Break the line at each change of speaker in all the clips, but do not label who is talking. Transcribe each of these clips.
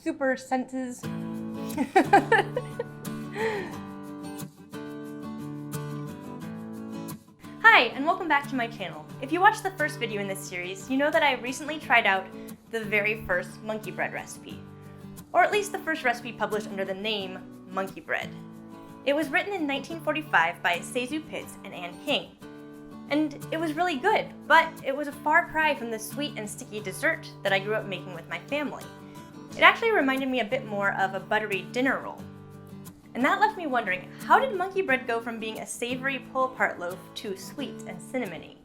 super senses. Hi, and welcome back to my channel. If you watched the first video in this series, you know that I recently tried out the very first monkey bread recipe. Or at least the first recipe published under the name monkey bread. It was written in 1945 by Tbsp and Anne King. And it was really good, but it was a far cry from the sweet and sticky dessert that I grew up making with my family. It actually reminded me a bit more of a buttery dinner roll. And that left me wondering, how did monkey bread go from being a savory pull-apart loaf to sweet and cinnamony?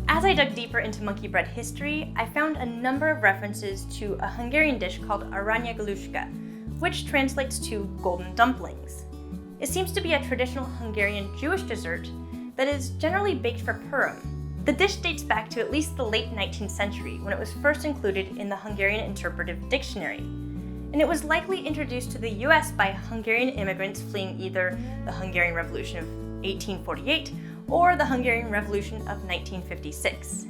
As I dug deeper into monkey bread history, I found a number of references to a Hungarian dish called Aranygaluska, which translates to golden dumplings. It seems to be a traditional Hungarian Jewish dessert that is generally baked for Purim. The dish dates back to at least the late 19th century when it was first included in the Hungarian Interpretive Dictionary. And it was likely introduced to the US by Hungarian immigrants fleeing either the Hungarian Revolution of 1848 or the Hungarian Revolution of 1956.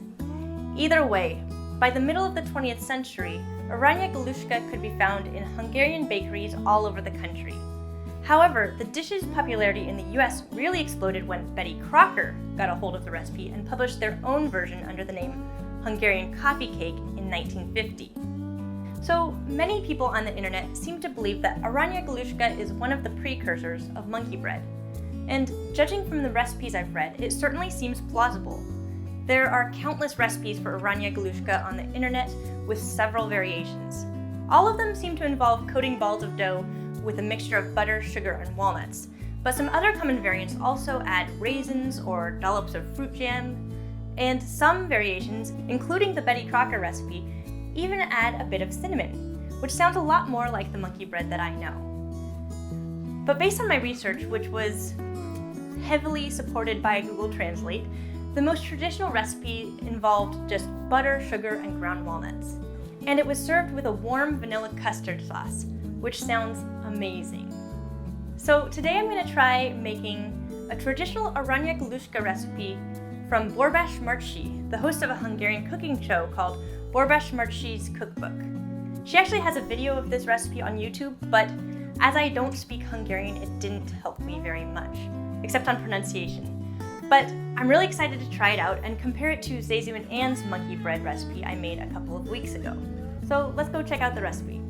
Either way, by the middle of the 20th century, Aranygaluska could be found in Hungarian bakeries all over the country. However, the dish's popularity in the US really exploded when Betty Crocker got a hold of the recipe and published their own version under the name Hungarian coffee cake in 1950. So many people on the internet seem to believe that Aranygaluska is one of the precursors of monkey bread. And judging from the recipes I've read, it certainly seems plausible. There are countless recipes for Aranygaluska on the internet with several variations. All of them seem to involve coating balls of dough with a mixture of butter, sugar, and walnuts, but some other common variants also add raisins or dollops of fruit jam, and some variations, including the Betty Crocker recipe, even add a bit of cinnamon, which sounds a lot more like the monkey bread that I know. But based on my research, which was heavily supported by Google Translate, the most traditional recipe involved just butter, sugar, and ground walnuts. And it was served with a warm vanilla custard sauce, which sounds amazing. So today I'm going to try making a traditional Aranygaluska recipe from Borbás Marci, the host of a Hungarian cooking show called Borbás Marci's Cookbook. She actually has a video of this recipe on YouTube, but as I don't speak Hungarian, it didn't help me very much, except on pronunciation. But I'm really excited to try it out and compare it to Zezu and Anne's monkey bread recipe I made a couple of weeks ago. So let's go check out the recipe.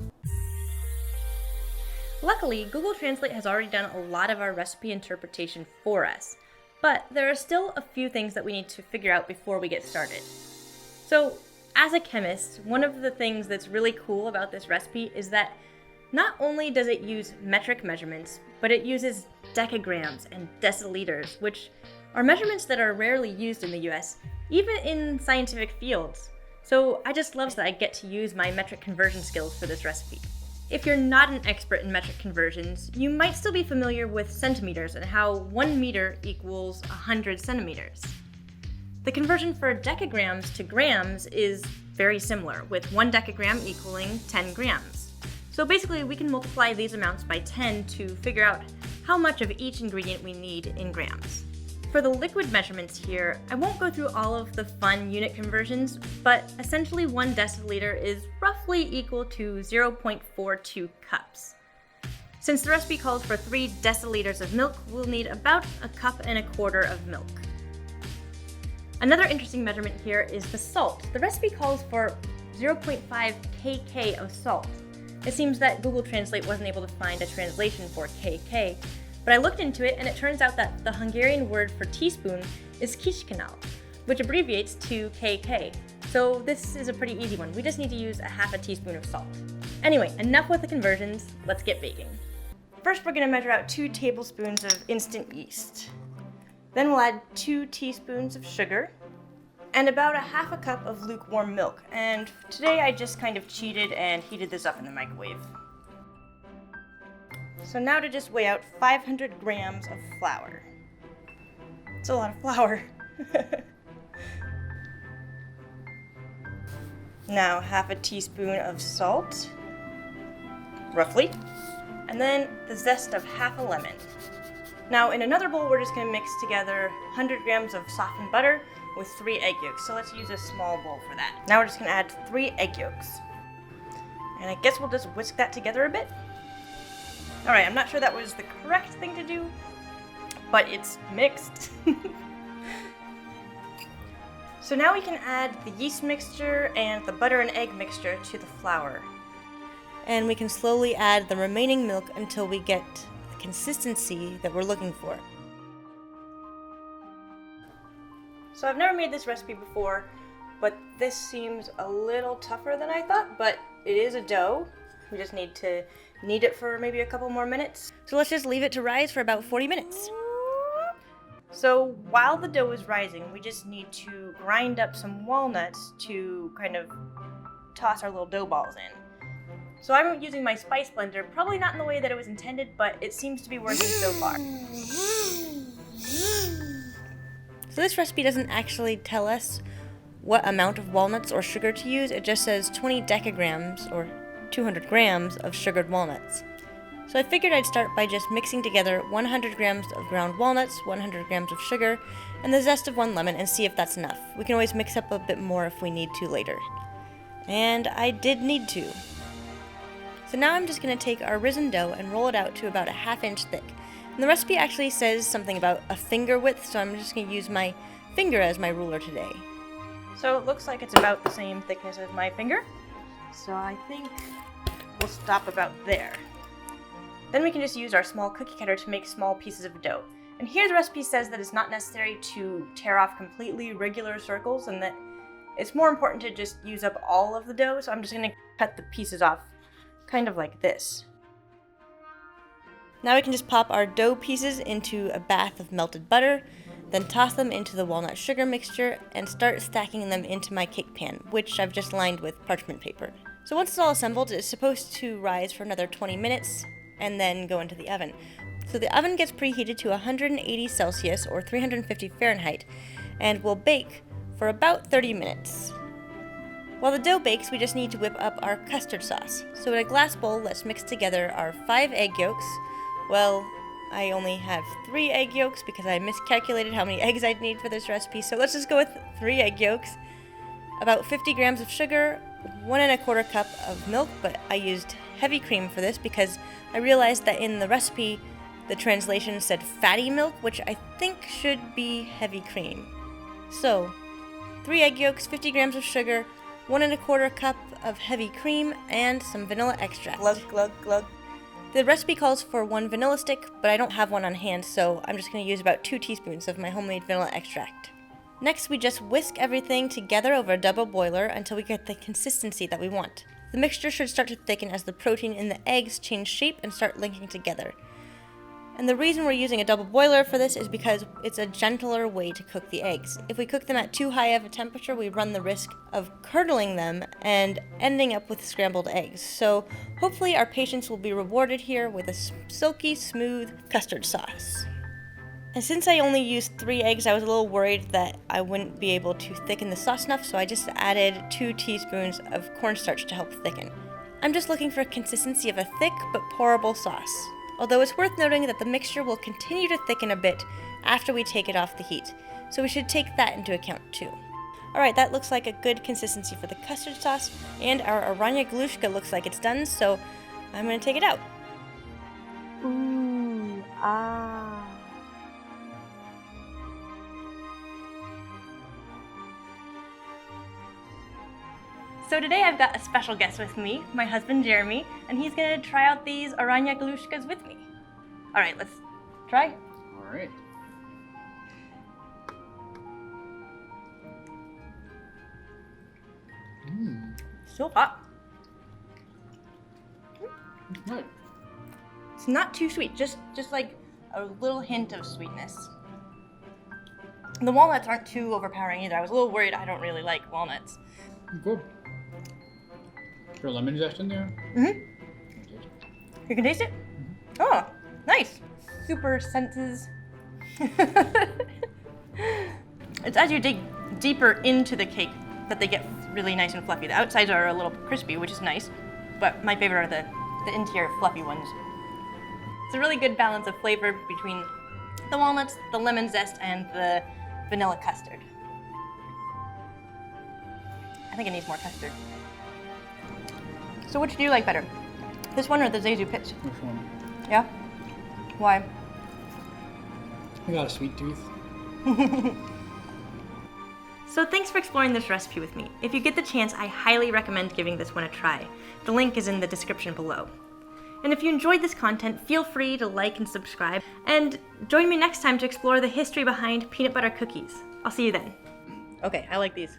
Luckily, Google Translate has already done a lot of our recipe interpretation for us, but there are still a few things that we need to figure out before we get started. So, as a chemist, one of the things that's really cool about this recipe is that not only does it use metric measurements, but it uses decagrams and deciliters, which are measurements that are rarely used in the US, even in scientific fields. So I just love that I get to use my metric conversion skills for this recipe. If you're not an expert in metric conversions, you might still be familiar with centimeters and how 1 meter equals 100 centimeters. The conversion for decagrams to grams is very similar, with 1 decagram equaling 10 grams. So basically, we can multiply these amounts by 10 to figure out how much of each ingredient we need in grams. For the liquid measurements here, I won't go through all of the fun unit conversions, but essentially 1 deciliter is roughly equal to 0.42 cups. Since the recipe calls for 3 deciliters of milk, we'll need about 1.25 cups of milk. Another interesting measurement here is the salt. The recipe calls for 0.5 kk of salt. It seems that Google Translate wasn't able to find a translation for kk, but I looked into it and it turns out that the Hungarian word for teaspoon is kiskanál, which abbreviates to kk. So this is a pretty easy one. We just need to use 1/2 teaspoon of salt. Anyway, enough with the conversions, let's get baking. First we're going to measure out 2 tablespoons of instant yeast. Then we'll add 2 teaspoons of sugar and about 1/2 cup of lukewarm milk. And today I just kind of cheated and heated this up in the microwave. So now to just weigh out 500 grams of flour. It's a lot of flour. Now 1/2 teaspoon of salt, roughly, and then the zest of 1/2 lemon. Now in another bowl, we're just going to mix together 100 grams of softened butter with 3 egg yolks, so let's use a small bowl for that. Now we're just gonna add 3 egg yolks. And I guess we'll just whisk that together a bit. Alright, I'm not sure that was the correct thing to do, but it's mixed. So now we can add the yeast mixture and the butter and egg mixture to the flour. And we can slowly add the remaining milk until we get the consistency that we're looking for. So I've never made this recipe before, but this seems a little tougher than I thought, but it is a dough. We just need to knead it for maybe a couple more minutes. So let's just leave it to rise for about 40 minutes. So while the dough is rising, we just need to grind up some walnuts to kind of toss our little dough balls in. So I'm using my spice blender, probably not in the way that it was intended, but it seems to be working so far. So this recipe doesn't actually tell us what amount of walnuts or sugar to use. It just says 20 decagrams or 200 grams of sugared walnuts. So I figured I'd start by just mixing together 100 grams of ground walnuts, 100 grams of sugar, and the zest of 1 lemon and see if that's enough. We can always mix up a bit more if we need to later. And I did need to. So now I'm just going to take our risen dough and roll it out to about a ½ inch thick. And the recipe actually says something about a finger width, so I'm just going to use my finger as my ruler today. So it looks like it's about the same thickness as my finger. So I think we'll stop about there. Then we can just use our small cookie cutter to make small pieces of dough. And here the recipe says that it's not necessary to tear off completely regular circles and that it's more important to just use up all of the dough, so I'm just going to cut the pieces off kind of like this. Now we can just pop our dough pieces into a bath of melted butter, then toss them into the walnut sugar mixture and start stacking them into my cake pan, which I've just lined with parchment paper. So once it's all assembled, it's supposed to rise for another 20 minutes and then go into the oven. So the oven gets preheated to 180 Celsius or 350 Fahrenheit and will bake for about 30 minutes. While the dough bakes, we just need to whip up our custard sauce. So in a glass bowl, let's mix together our 5 egg yolks. Well, I only have 3 egg yolks because I miscalculated how many eggs I'd need for this recipe, so let's just go with 3 egg yolks, about 50 grams of sugar, 1¼ cup of milk, but I used heavy cream for this because I realized that in the recipe the translation said fatty milk, which I think should be heavy cream. So 3 egg yolks, 50 grams of sugar, 1¼ cup of heavy cream, and some vanilla extract. Glug, glug, glug. The recipe calls for 1 vanilla stick, but I don't have one on hand, so I'm just going to use about 2 teaspoons of my homemade vanilla extract. Next, we just whisk everything together over a double boiler until we get the consistency that we want. The mixture should start to thicken as the protein in the eggs change shape and start linking together. And the reason we're using a double boiler for this is because it's a gentler way to cook the eggs. If we cook them at too high of a temperature, we run the risk of curdling them and ending up with scrambled eggs. So hopefully our patience will be rewarded here with a silky smooth custard sauce. And since I only used 3 eggs, I was a little worried that I wouldn't be able to thicken the sauce enough, so I just added 2 teaspoons of cornstarch to help thicken. I'm just looking for a consistency of a thick but pourable sauce. Although it's worth noting that the mixture will continue to thicken a bit after we take it off the heat, so we should take that into account too. Alright, that looks like a good consistency for the custard sauce, and our Aranygaluska looks like it's done, so I'm going to take it out. Ooh, ah. So today I've got a special guest with me, my husband Jeremy, and he's going to try out these Aranygaluskas with me. Alright, let's try.
Alright.
Still hot.
It's good.
It's not too sweet, just like a little hint of sweetness. The walnuts aren't too overpowering either. I was a little worried. I don't really like walnuts.
Good. Is there lemon zest in there?
Mm-hmm. You can taste it? Mm-hmm. Oh, nice. Super senses. It's as you dig deeper into the cake that they get really nice and fluffy. The outsides are a little crispy, which is nice, but my favorite are the interior fluffy ones. It's a really good balance of flavor between the walnuts, the lemon zest, and the vanilla custard. I think it needs more custard. So which do you like better? This one or the Zezu Pits?
Which one?
Yeah? Why?
I got a sweet tooth.
So thanks for exploring this recipe with me. If you get the chance, I highly recommend giving this one a try. The link is in the description below. And if you enjoyed this content, feel free to like and subscribe, and join me next time to explore the history behind peanut butter cookies. I'll see you then. Okay, I like these.